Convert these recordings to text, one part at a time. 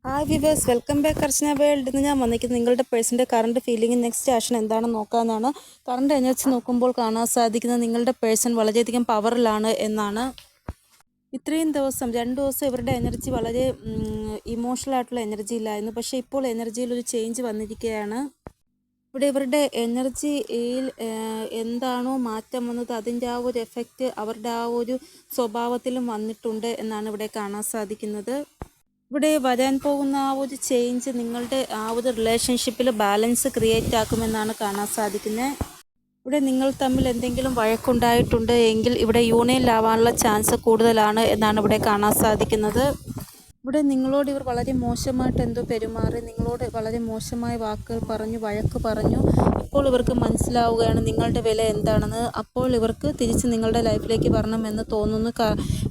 Hi viewers, welcome back അർച്ചന world. ഇന്ന് ഞാൻ വന്നിരിക്കുന്നത് നിങ്ങളുടെ പേഴ്സൻ്റെ കറണ്ട് ഫീലിംഗ് നെക്സ്റ്റ് ആക്ഷൻ എന്താണെന്ന് നോക്കാമെന്നാണ്. കറണ്ട് എനർജി നോക്കുമ്പോൾ കാണാൻ സാധിക്കുന്നത് നിങ്ങളുടെ പേഴ്സൺ വളരെയധികം പവറിലാണ് എന്നാണ്. ഇത്രയും ദിവസം 2 ദിവസം ഇവരുടെ എനർജി വളരെ ഇമോഷണൽ ആയിട്ടുള്ള എനർജി ഇല്ലായിരുന്നു. പക്ഷേ ഇപ്പോൾ എനർജിയിൽ ഒരു ചേഞ്ച് വന്നിരിക്കുകയാണ്. ഇവിടെ ഇവരുടെ എനർജിയിൽ എന്താണോ മാറ്റം വന്നത് അതിൻ്റെ ആ ഒരു എഫക്റ്റ് അവരുടെ ആ ഒരു സ്വഭാവത്തിലും വന്നിട്ടുണ്ട് എന്നാണ് ഇവിടെ കാണാൻ സാധിക്കുന്നത്. ഇവിടെ വരാൻ പോകുന്ന ആ ഒരു ചേഞ്ച് നിങ്ങളുടെ ആ ഒരു റിലേഷൻഷിപ്പിൽ ബാലൻസ് ക്രിയേറ്റ് ആക്കുമെന്നാണ് കാണാൻ സാധിക്കുന്നത്. ഇവിടെ നിങ്ങൾ തമ്മിൽ എന്തെങ്കിലും വഴക്കുണ്ടായിട്ടുണ്ട് എങ്കിൽ ഇവിടെ യൂണിയനിലാവാനുള്ള ചാൻസ് കൂടുതലാണ് എന്നാണ് ഇവിടെ കാണാൻ സാധിക്കുന്നത്. ഇവിടെ നിങ്ങളോട് ഇവർ വളരെ മോശമായിട്ട് എന്തോ പെരുമാറി, നിങ്ങളോട് വളരെ മോശമായ വാക്കുകൾ പറഞ്ഞു, വഴക്ക് പറഞ്ഞു. ഇപ്പോൾ ഇവർക്ക് മനസ്സിലാവുകയാണ് നിങ്ങളുടെ വില എന്താണെന്ന്. അപ്പോൾ ഇവർക്ക് തിരിച്ച് നിങ്ങളുടെ ലൈഫിലേക്ക് വരണമെന്ന് തോന്നുന്നു.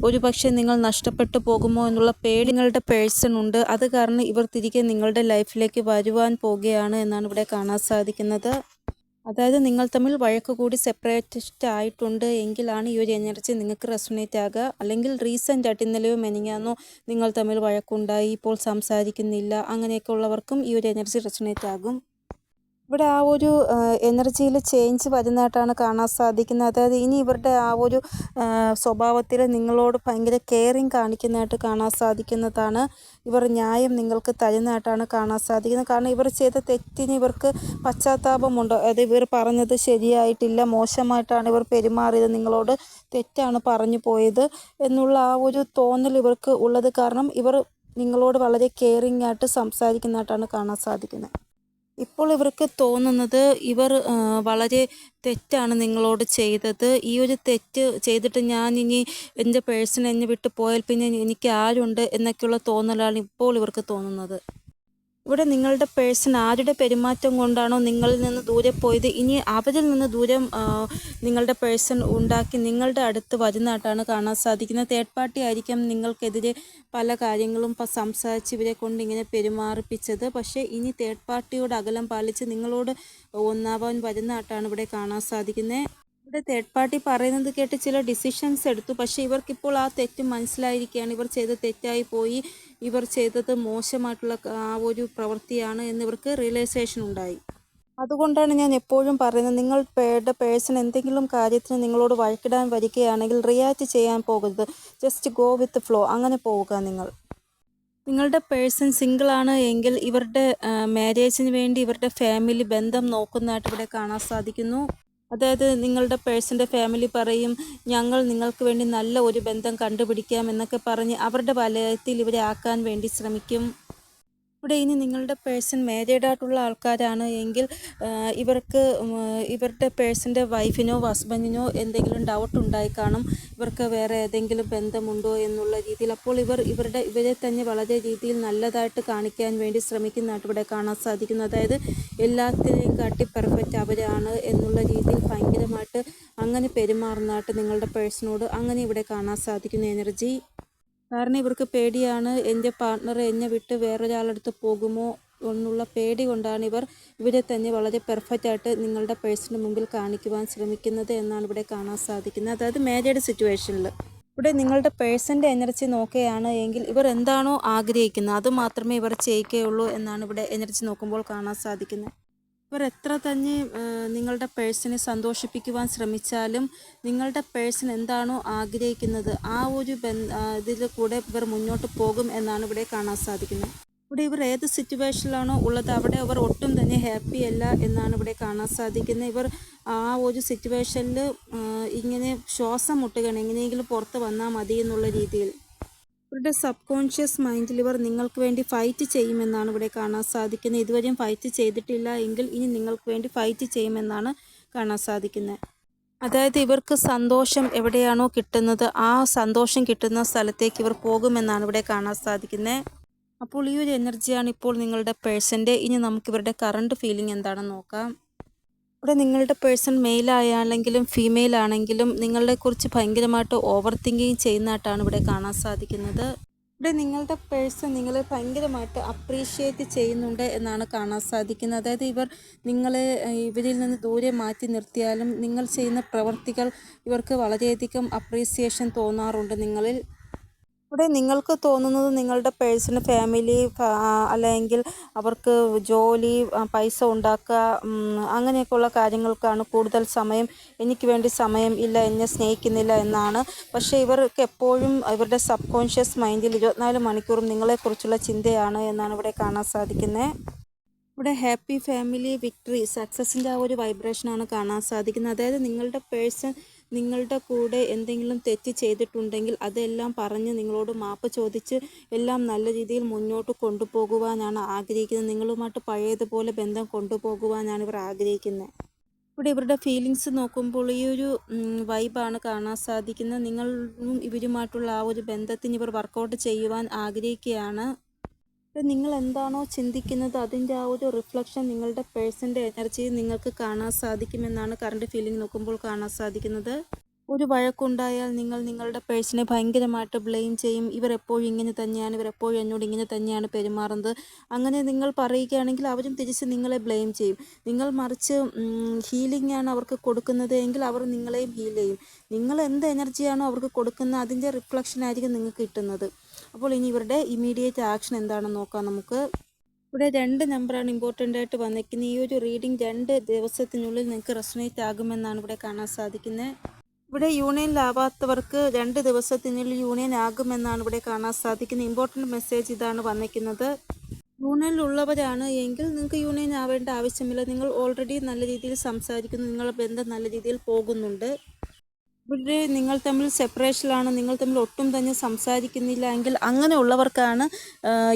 ഒരു പക്ഷേ നിങ്ങൾ നഷ്ടപ്പെട്ടു പോകുമോ എന്നുള്ള പേടി നിങ്ങളുടെ പേഴ്സൺ ഉണ്ട്. അത് കാരണം ഇവർ തിരികെ നിങ്ങളുടെ ലൈഫിലേക്ക് വരുവാൻ പോകുകയാണ് എന്നാണ് ഇവിടെ കാണാൻ സാധിക്കുന്നത്. അതായത് നിങ്ങൾ തമ്മിൽ വഴക്ക് കൂടി സെപ്പറേറ്റ് ആയിട്ടുണ്ട് എങ്കിലാണ് ഈ ഒരു എനർജി നിങ്ങൾക്ക് റെസൊണേറ്റ് ആകുക. അല്ലെങ്കിൽ റീസെൻ്റ് ആയിട്ട് ഇന്നലെയോ മെനിങ്ങാന്നോ നിങ്ങൾ തമ്മിൽ വഴക്കുണ്ടായി, ഇപ്പോൾ സംസാരിക്കുന്നില്ല, അങ്ങനെയൊക്കെ ഉള്ളവർക്കും ഈ ഒരു എനർജി റെസൊണേറ്റ് ആകും. ഇവിടെ ആ ഒരു എനർജിയിൽ ചേഞ്ച് വരുന്നതായിട്ടാണ് കാണാൻ സാധിക്കുന്നത്. അതായത് ഇനി ഇവരുടെ ആ ഒരു സ്വഭാവത്തിൽ നിങ്ങളോട് ഭയങ്കര കെയറിങ് കാണിക്കുന്നതായിട്ട് കാണാൻ സാധിക്കുന്നതാണ്. ഇവർ ന്യായം നിങ്ങൾക്ക് തരുന്നതായിട്ടാണ് കാണാൻ സാധിക്കുന്നത്. കാരണം ഇവർ ചെയ്ത തെറ്റിന് ഇവർക്ക് പശ്ചാത്താപമുണ്ട്. അതായത് ഇവർ പറഞ്ഞത് ശരിയായിട്ടില്ല, മോശമായിട്ടാണ് ഇവർ പെരുമാറിയത്, നിങ്ങളോട് തെറ്റാണ് പറഞ്ഞു പോയത് എന്നുള്ള ആ ഒരു തോന്നൽ ഇവർക്ക് ഉള്ളത് കാരണം ഇവർ നിങ്ങളോട് വളരെ കെയറിങ് ആയിട്ട് സംസാരിക്കുന്നതായിട്ടാണ് കാണാൻ സാധിക്കുന്നത്. ഇപ്പോൾ ഇവർക്ക് തോന്നുന്നത് ഇവർ വളരെ തെറ്റാണ് നിങ്ങളോട് ചെയ്തത്. ഈ ഒരു തെറ്റ് ചെയ്തിട്ട് ഞാൻ ഇനി എൻ്റെ പേഴ്സൺ എന്നെ വിട്ട് പോയാൽ പിന്നെ എനിക്ക് ആരുണ്ട് എന്നൊക്കെയുള്ള തോന്നലാണ് ഇപ്പോൾ ഇവർക്ക് തോന്നുന്നത്. ഇവിടെ നിങ്ങളുടെ പേഴ്സൺ ആരുടെ പെരുമാറ്റം കൊണ്ടാണോ നിങ്ങളിൽ നിന്ന് ദൂരെ പോയത്, ഇനി അവരിൽ നിന്ന് ദൂരം നിങ്ങളുടെ പേഴ്സൺ ഉണ്ടാക്കി നിങ്ങളുടെ അടുത്ത് വരുന്നതായിട്ടാണ് കാണാൻ സാധിക്കുന്നത്. തേർഡ് പാർട്ടി ആയിരിക്കാം നിങ്ങൾക്കെതിരെ പല കാര്യങ്ങളും സംസാരിച്ച് ഇവരെ കൊണ്ട് ഇങ്ങനെ പെരുമാറിപ്പിച്ചത്. പക്ഷേ ഇനി തേർഡ് പാർട്ടിയോട് അകലം പാലിച്ച് നിങ്ങളോട് ഒന്നാവാൻ വരുന്നതായിട്ടാണ് ഇവിടെ കാണാൻ സാധിക്കുന്നത്. ഇവിടെ തേർഡ് പാർട്ടി പറയുന്നത് കേട്ട് ചില ഡിസിഷൻസ് എടുത്തു. പക്ഷേ ഇവർക്കിപ്പോൾ ആ തെറ്റ് മനസ്സിലായിരിക്കുകയാണ്. ഇവർ ചെയ്ത തെറ്റായി പോയി, ഇവർ ചെയ്തത് മോശമായിട്ടുള്ള ആ ഒരു പ്രവൃത്തിയാണ് എന്നിവർക്ക് റിയലൈസേഷൻ ഉണ്ടായി. അതുകൊണ്ടാണ് ഞാൻ എപ്പോഴും പറയുന്നത്, നിങ്ങളുടെ പേഴ്സൺ എന്തെങ്കിലും കാര്യത്തിന് നിങ്ങളോട് വഴക്കിടാൻ വരികയാണെങ്കിൽ റിയാക്റ്റ് ചെയ്യാൻ പോകരുത്. ജസ്റ്റ് ഗോ വിത്ത് ഫ്ലോ, അങ്ങനെ പോവുക. നിങ്ങളുടെ പേഴ്സൺ സിംഗിളാണ് എങ്കിൽ ഇവരുടെ മാരേജിന് വേണ്ടി ഇവരുടെ ഫാമിലി ബന്ധം നോക്കുന്നതായിട്ട് ഇവിടെ കാണാൻ സാധിക്കുന്നു. അതായത് നിങ്ങളുടെ പേഴ്സൻ്റെ ഫാമിലി പറയും, ഞങ്ങൾ നിങ്ങൾക്ക് വേണ്ടി നല്ല ഒരു ബന്ധം കണ്ടുപിടിക്കാം എന്നൊക്കെ പറഞ്ഞ് അവരുടെ വലയത്തിൽ ഇവരെ ആക്കാൻ വേണ്ടി ശ്രമിക്കും. ഇവിടെ ഇനി നിങ്ങളുടെ പേഴ്സൺ മാരീഡ് ആയിട്ടുള്ള ആൾക്കാരാണ് എങ്കിൽ ഇവർക്ക് ഇവരുടെ പേഴ്സൻ്റെ വൈഫിനോ ഹസ്ബൻഡിനോ എന്തെങ്കിലും ഡൗട്ട് ഉണ്ടായി കാണും, ഇവർക്ക് വേറെ ഏതെങ്കിലും ബന്ധമുണ്ടോ എന്നുള്ള രീതിയിൽ. അപ്പോൾ ഇവരെ തന്നെ വളരെ രീതിയിൽ നല്ലതായിട്ട് കാണിക്കാൻ വേണ്ടി ശ്രമിക്കുന്നതായിട്ട് ഇവിടെ കാണാൻ സാധിക്കുന്നു. അതായത് എല്ലാത്തിനെയും കാട്ടി പെർഫെക്റ്റ് അവരാണ് എന്നുള്ള രീതിയിൽ ഭയങ്കരമായിട്ട് അങ്ങനെ പെരുമാറുന്നതായിട്ട് നിങ്ങളുടെ പേഴ്സണോട് അങ്ങനെ ഇവിടെ കാണാൻ സാധിക്കുന്ന എനർജി. കാരണം ഇവർക്ക് പേടിയാണ്, എൻ്റെ പാർട്ട്ണർ എന്നെ വിട്ട് വേറൊരാളടുത്ത് പോകുമോ എന്നുള്ള പേടി കൊണ്ടാണ് ഇവരെ തന്നെ വളരെ പെർഫെക്റ്റ് ആയിട്ട് നിങ്ങളുടെ പേഴ്സണിന് മുമ്പിൽ കാണിക്കുവാൻ ശ്രമിക്കുന്നത് എന്നാണ് ഇവിടെ കാണാൻ സാധിക്കുന്നത്. അതായത് മാരീഡ് സിറ്റുവേഷനിൽ ഇവിടെ നിങ്ങളുടെ പേഴ്സൻ്റെ എനർജി നോക്കുകയാണ് എങ്കിൽ ഇവർ എന്താണോ ആഗ്രഹിക്കുന്നത് അത് മാത്രമേ ഇവർ ചെയ്യുകയുള്ളൂ എന്നാണ് ഇവിടെ എനർജി നോക്കുമ്പോൾ കാണാൻ സാധിക്കുന്നത്. ഇവർ എത്ര തന്നെ നിങ്ങളുടെ പേഴ്സണെ സന്തോഷിപ്പിക്കുവാൻ ശ്രമിച്ചാലും നിങ്ങളുടെ പേഴ്സൺ എന്താണോ ആഗ്രഹിക്കുന്നത് ആ ഒരു ഇതിൽ കൂടെ ഇവർ മുന്നോട്ട് പോകും എന്നാണ് ഇവിടെ കാണാൻ സാധിക്കുന്നത്. ഇവിടെ ഇവർ ഏത് സിറ്റുവേഷനിലാണോ ഉള്ളത് അവിടെ അവർ ഒട്ടും തന്നെ ഹാപ്പി അല്ല എന്നാണ് ഇവിടെ കാണാൻ സാധിക്കുന്നത്. ഇവർ ആ ഒരു സിറ്റുവേഷനിൽ ഇങ്ങനെ ശ്വാസം മുട്ടുകയാണ്, എങ്ങനെയെങ്കിലും പുറത്ത് വന്നാൽ മതി എന്നുള്ള രീതിയിൽ. ഇവരുടെ സബ് കോൺഷ്യസ് മൈൻഡിൽ ഇവർ നിങ്ങൾക്ക് വേണ്ടി ഫൈറ്റ് ചെയ്യുമെന്നാണ് ഇവിടെ കാണാൻ സാധിക്കുന്നത്. ഇതുവരെയും ഫൈറ്റ് ചെയ്തിട്ടില്ല എങ്കിൽ ഇനി നിങ്ങൾക്ക് വേണ്ടി ഫൈറ്റ് ചെയ്യുമെന്നാണ് കാണാൻ സാധിക്കുന്നത്. അതായത് ഇവർക്ക് സന്തോഷം എവിടെയാണോ കിട്ടുന്നത് ആ സന്തോഷം കിട്ടുന്ന സ്ഥലത്തേക്ക് ഇവർ പോകുമെന്നാണ് ഇവിടെ കാണാൻ സാധിക്കുന്നത്. അപ്പോൾ ഈ ഒരു എനർജിയാണ് ഇപ്പോൾ നിങ്ങളുടെ പേഴ്സൻ്റെ. ഇനി നമുക്ക് ഇവരുടെ കറണ്ട് ഫീലിംഗ് എന്താണെന്ന് നോക്കാം. ഇവിടെ നിങ്ങളുടെ പേഴ്സൺ മെയിലായാലെങ്കിലും ഫീമെയിൽ ആണെങ്കിലും നിങ്ങളെക്കുറിച്ച് ഭയങ്കരമായിട്ട് ഓവർ തിങ്കിങ് ചെയ്യുന്നതായിട്ടാണ് ഇവിടെ കാണാൻ സാധിക്കുന്നത്. ഇവിടെ നിങ്ങളുടെ പേഴ്സൺ നിങ്ങളെ ഭയങ്കരമായിട്ട് അപ്രീഷിയേറ്റ് ചെയ്യുന്നുണ്ട് എന്നാണ് കാണാൻ സാധിക്കുന്നത്. അതായത് ഇവരിൽ നിന്ന് ദൂരെ മാറ്റി നിർത്തിയാലും നിങ്ങൾ ചെയ്യുന്ന പ്രവർത്തികൾ ഇവർക്ക് വളരെയധികം അപ്രീസിയേഷൻ തോന്നാറുണ്ട് നിങ്ങളിൽ. ഇവിടെ നിങ്ങൾക്ക് തോന്നുന്നത് നിങ്ങളുടെ പേഴ്സണ് ഫാമിലി അല്ലെങ്കിൽ അവർക്ക് ജോലി, പൈസ ഉണ്ടാക്കുക, അങ്ങനെയൊക്കെയുള്ള കാര്യങ്ങൾക്കാണ് കൂടുതൽ സമയം. എനിക്ക് വേണ്ടി സമയം ഇല്ല, എന്നെ സ്നേഹിക്കുന്നില്ല എന്നാണ്. പക്ഷേ ഇവർക്ക് എപ്പോഴും ഇവരുടെ സബ് കോൺഷ്യസ് മൈൻഡിൽ 24 മണിക്കൂറും നിങ്ങളെക്കുറിച്ചുള്ള ചിന്തയാണ് എന്നാണ് ഇവിടെ കാണാൻ സാധിക്കുന്നത്. ഇവിടെ ഹാപ്പി ഫാമിലി, വിക്ടറി, സക്സസിൻ്റെ ആ ഒരു വൈബ്രേഷനാണ് കാണാൻ സാധിക്കുന്നത്. അതായത് നിങ്ങളുടെ പേഴ്സൺ നിങ്ങളുടെ കൂടെ എന്തെങ്കിലും തെറ്റ് ചെയ്തിട്ടുണ്ടെങ്കിൽ അതെല്ലാം പറഞ്ഞ് നിങ്ങളോട് മാപ്പ് ചോദിച്ച് എല്ലാം നല്ല രീതിയിൽ മുന്നോട്ട് കൊണ്ടുപോകുവാനാണ് ആഗ്രഹിക്കുന്നത്. നിങ്ങളുമായിട്ട് പഴയതുപോലെ ബന്ധം കൊണ്ടുപോകുവാനാണ് ഇവർ ആഗ്രഹിക്കുന്നത്. ഇവിടെ ഇവരുടെ ഫീലിങ്സ് നോക്കുമ്പോൾ ഈ ഒരു വൈബാണ് കാണാൻ സാധിക്കുന്നത്. നിങ്ങളും ഇവരുമായിട്ടുള്ള ആ ഒരു ബന്ധത്തിന് ഇവർ വർക്കൗട്ട് ചെയ്യുവാൻ ആഗ്രഹിക്കുകയാണ്. നിങ്ങൾ എന്താണോ ചിന്തിക്കുന്നത് അതിൻ്റെ ആ ഒരു റിഫ്ലക്ഷൻ നിങ്ങളുടെ പേഴ്സൻ്റെ എനർജിയിൽ നിങ്ങൾക്ക് കാണാൻ സാധിക്കുമെന്നാണ് കറണ്ട് ഫീലിംഗ് നോക്കുമ്പോൾ കാണാൻ സാധിക്കുന്നത്. ഒരു വഴക്കുണ്ടായാൽ നിങ്ങൾ നിങ്ങളുടെ പേഴ്സണെ ഭയങ്കരമായിട്ട് ബ്ലെയിം ചെയ്യും. ഇവർ എപ്പോഴും ഇങ്ങനെ തന്നെയാണ്, ഇവർ എപ്പോഴും എന്നോട് ഇങ്ങനെ തന്നെയാണ് പെരുമാറുന്നത്. അങ്ങനെ നിങ്ങൾ പറയുകയാണെങ്കിൽ അവരും തിരിച്ച് നിങ്ങളെ ബ്ലെയിം ചെയ്യും. നിങ്ങൾ മറിച്ച് ഹീലിംഗ് ആണ് അവർക്ക് കൊടുക്കുന്നത് എങ്കിൽ അവർ നിങ്ങളെയും ഹീൽ ചെയ്യും. നിങ്ങൾ എന്ത് എനർജിയാണോ അവർക്ക് കൊടുക്കുന്നത് അതിൻ്റെ റിഫ്ലക്ഷൻ ആയിരിക്കും നിങ്ങൾക്ക് കിട്ടുന്നത്. അപ്പോൾ ഇനി ഇവരുടെ ഇമ്മീഡിയറ്റ് ആക്ഷൻ എന്താണെന്ന് നോക്കാം നമുക്ക്. ഇവിടെ 2 നമ്പറാണ് ഇമ്പോർട്ടൻ്റ് ആയിട്ട് വന്നിരിക്കുന്നത്. ഈ ഒരു റീഡിംഗ് 2 ദിവസത്തിനുള്ളിൽ നിങ്ങൾക്ക് റെസൊണേറ്റ് ആകുമെന്നാണ് ഇവിടെ കാണാൻ സാധിക്കുന്നത്. ഇവിടെ യൂണിയനിലാവാത്തവർക്ക് 2 ദിവസത്തിനുള്ളിൽ യൂണിയൻ ആകുമെന്നാണ് ഇവിടെ കാണാൻ സാധിക്കുന്നത്. ഇമ്പോർട്ടൻ്റ് മെസ്സേജ് ഇതാണ് വന്നിരിക്കുന്നത്. യൂണിയനിലുള്ളവരാണ് എങ്കിൽ നിങ്ങൾക്ക് യൂണിയൻ ആവേണ്ട ആവശ്യമില്ല. നിങ്ങൾ ഓൾറെഡി നല്ല രീതിയിൽ സംസാരിക്കുന്നു, നിങ്ങളുടെ ബന്ധം നല്ല രീതിയിൽ പോകുന്നുണ്ട്. ഇവിടെ നിങ്ങൾ തമ്മിൽ സെപ്പറേഷനിലാണ്, നിങ്ങൾ തമ്മിൽ ഒട്ടും തന്നെ സംസാരിക്കുന്നില്ല എങ്കിൽ അങ്ങനെയുള്ളവർക്കാണ്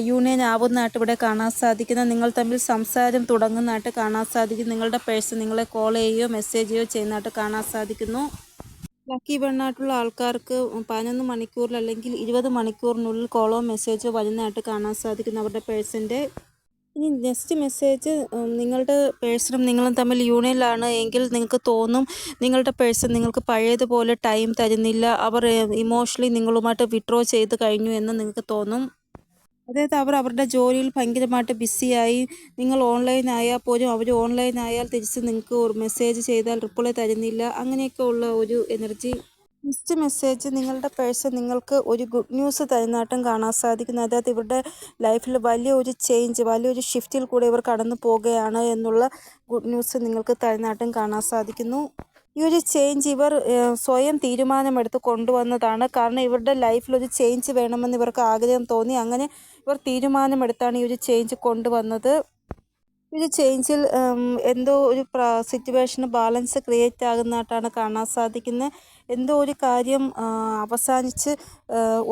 യൂണിയൻ ആവുന്നതായിട്ട് ഇവിടെ കാണാൻ സാധിക്കുന്നത്. നിങ്ങൾ തമ്മിൽ സംസാരം തുടങ്ങുന്നതായിട്ട് കാണാൻ സാധിക്കും. നിങ്ങളുടെ പേഴ്സൺ നിങ്ങളെ കോൾ ചെയ്യുകയോ മെസ്സേജ് ചെയ്യുകയോ ചെയ്യുന്നതായിട്ട് കാണാൻ സാധിക്കുന്നു. ലക്കി ബണ്ണായിട്ടുള്ള ആൾക്കാർക്ക് 11 മണിക്കൂറിൽ അല്ലെങ്കിൽ 20 മണിക്കൂറിനുള്ളിൽ കോളോ മെസ്സേജോ വരുന്നതായിട്ട് കാണാൻ സാധിക്കുന്നു അവരുടെ പേഴ്സൻ്റെ. ഇനി നെക്സ്റ്റ് മെസ്സേജ്, നിങ്ങളുടെ പേഴ്സണും നിങ്ങളും തമ്മിൽ യൂണിയനിലാണ് എങ്കിൽ നിങ്ങൾക്ക് തോന്നും നിങ്ങളുടെ പേഴ്സൺ നിങ്ങൾക്ക് പഴയതുപോലെ ടൈം തരുന്നില്ല, അവർ ഇമോഷണലി നിങ്ങളുമായിട്ട് വിഡ്രോ ചെയ്ത് കഴിഞ്ഞു എന്ന് നിങ്ങൾക്ക് തോന്നും. അതായത് അവർ അവരുടെ ജോലിയിൽ ഭയങ്കരമായിട്ട് ബിസിയായി. നിങ്ങൾ ഓൺലൈൻ ആയാൽ പോലും അവർ ഓൺലൈൻ ആയാൽ തിരിച്ച് നിങ്ങൾക്ക് ഒരു മെസ്സേജ് ചെയ്താൽ റിപ്ലൈ തരുന്നില്ല. അങ്ങനെയൊക്കെ ഉള്ള ഒരു എനർജി. നെക്സ്റ്റ് മെസ്സേജ്, നിങ്ങളുടെ പേഴ്സൺ നിങ്ങൾക്ക് ഒരു ഗുഡ് ന്യൂസ് തരുന്നതായിട്ടും കാണാൻ സാധിക്കുന്നു. അതായത് ഇവരുടെ ലൈഫിൽ വലിയൊരു ചേഞ്ച്, വലിയൊരു ഷിഫ്റ്റിൽ കൂടെ ഇവർ കടന്നു പോകുകയാണ് എന്നുള്ള ഗുഡ് ന്യൂസ് നിങ്ങൾക്ക് തരുന്നതായിട്ടും കാണാൻ സാധിക്കുന്നു. ഈ ഒരു ചേഞ്ച് ഇവർ സ്വയം തീരുമാനമെടുത്ത് കൊണ്ടുവന്നതാണ്. കാരണം ഇവരുടെ ലൈഫിൽ ഒരു ചേഞ്ച് വേണമെന്ന് ഇവർക്ക് ആഗ്രഹം തോന്നി. അങ്ങനെ ഇവർ തീരുമാനമെടുത്താണ് ഈ ഒരു ചേഞ്ച് കൊണ്ടുവന്നത്. ഈ ഒരു ചേഞ്ചിൽ എന്തോ ഒരു സിറ്റുവേഷന് ബാലൻസ് ക്രിയേറ്റ് ആകുന്നതായിട്ടാണ് കാണാൻ സാധിക്കുന്നത്. എന്തോ ഒരു കാര്യം അവസാനിച്ച്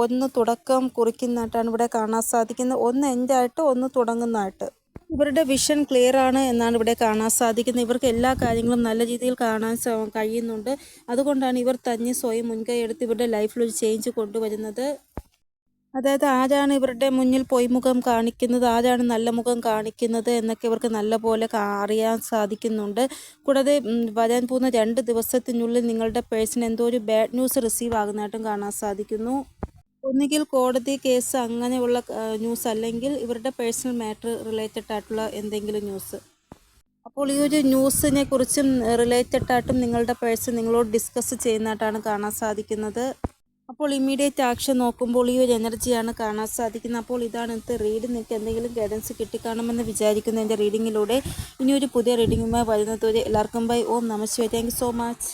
ഒന്ന് തുടക്കം കുറിക്കുന്നതായിട്ടാണ് ഇവിടെ കാണാൻ സാധിക്കുന്നത്. ഒന്ന് എൻഡായിട്ട് ഒന്ന് തുടങ്ങുന്നതായിട്ട്. ഇവരുടെ വിഷൻ ക്ലിയർ ആണ് എന്നാണ് ഇവിടെ കാണാൻ സാധിക്കുന്നത്. ഇവർക്ക് എല്ലാ കാര്യങ്ങളും നല്ല രീതിയിൽ കാണാൻ കഴിയുന്നുണ്ട്. അതുകൊണ്ടാണ് ഇവർ തന്നെ സ്വയം മുൻകൈ എടുത്ത് ഇവരുടെ ലൈഫിൽ ഒരു ചേഞ്ച് കൊണ്ടുവരുന്നത്. അതായത് ആരാണ് ഇവരുടെ മുന്നിൽ പൊയ്മുഖം കാണിക്കുന്നത്, ആരാണ് നല്ല മുഖം കാണിക്കുന്നത് എന്നൊക്കെ ഇവർക്ക് നല്ലപോലെ അറിയാൻ സാധിക്കുന്നുണ്ട്. കൂടാതെ വരാൻ പോകുന്ന 2 ദിവസത്തിനുള്ളിൽ നിങ്ങളുടെ പേഴ്സൺ എന്തോ ഒരു ബാഡ് ന്യൂസ് റിസീവ് ആകുന്നതായിട്ടും കാണാൻ സാധിക്കുന്നു. ഒന്നുകിൽ കോടതി കേസ് അങ്ങനെയുള്ള ന്യൂസ്, അല്ലെങ്കിൽ ഇവരുടെ പേഴ്സണൽ മാറ്റർ റിലേറ്റഡ് ആയിട്ടുള്ള എന്തെങ്കിലും ന്യൂസ്. അപ്പോൾ ഈ ഒരു ന്യൂസിനെ കുറിച്ചും റിലേറ്റഡ് ആയിട്ടും നിങ്ങളുടെ പേഴ്സൺ നിങ്ങളോട് ഡിസ്കസ് ചെയ്യുന്നതായിട്ടാണ് കാണാൻ സാധിക്കുന്നത്. അപ്പോൾ ഇമ്മീഡിയറ്റ് ആക്ഷൻ നോക്കുമ്പോൾ ഈ ഒരു എനർജിയാണ് കാണാൻ സാധിക്കുന്നത്. അപ്പോൾ ഇതാണ് ഇന്നത്തെ റീഡ്. നിങ്ങൾക്ക് എന്തെങ്കിലും ഗൈഡൻസ് കിട്ടിക്കാണുമെന്ന് വിചാരിക്കുന്നു എൻ്റെ റീഡിങ്ങിലൂടെ. ഇനിയൊരു പുതിയ റീഡിങ്ങുമായി വരുന്നതുവരെ എല്ലാവർക്കും ബൈ. ഓം നമഃ ശിവായ. Thank you so much.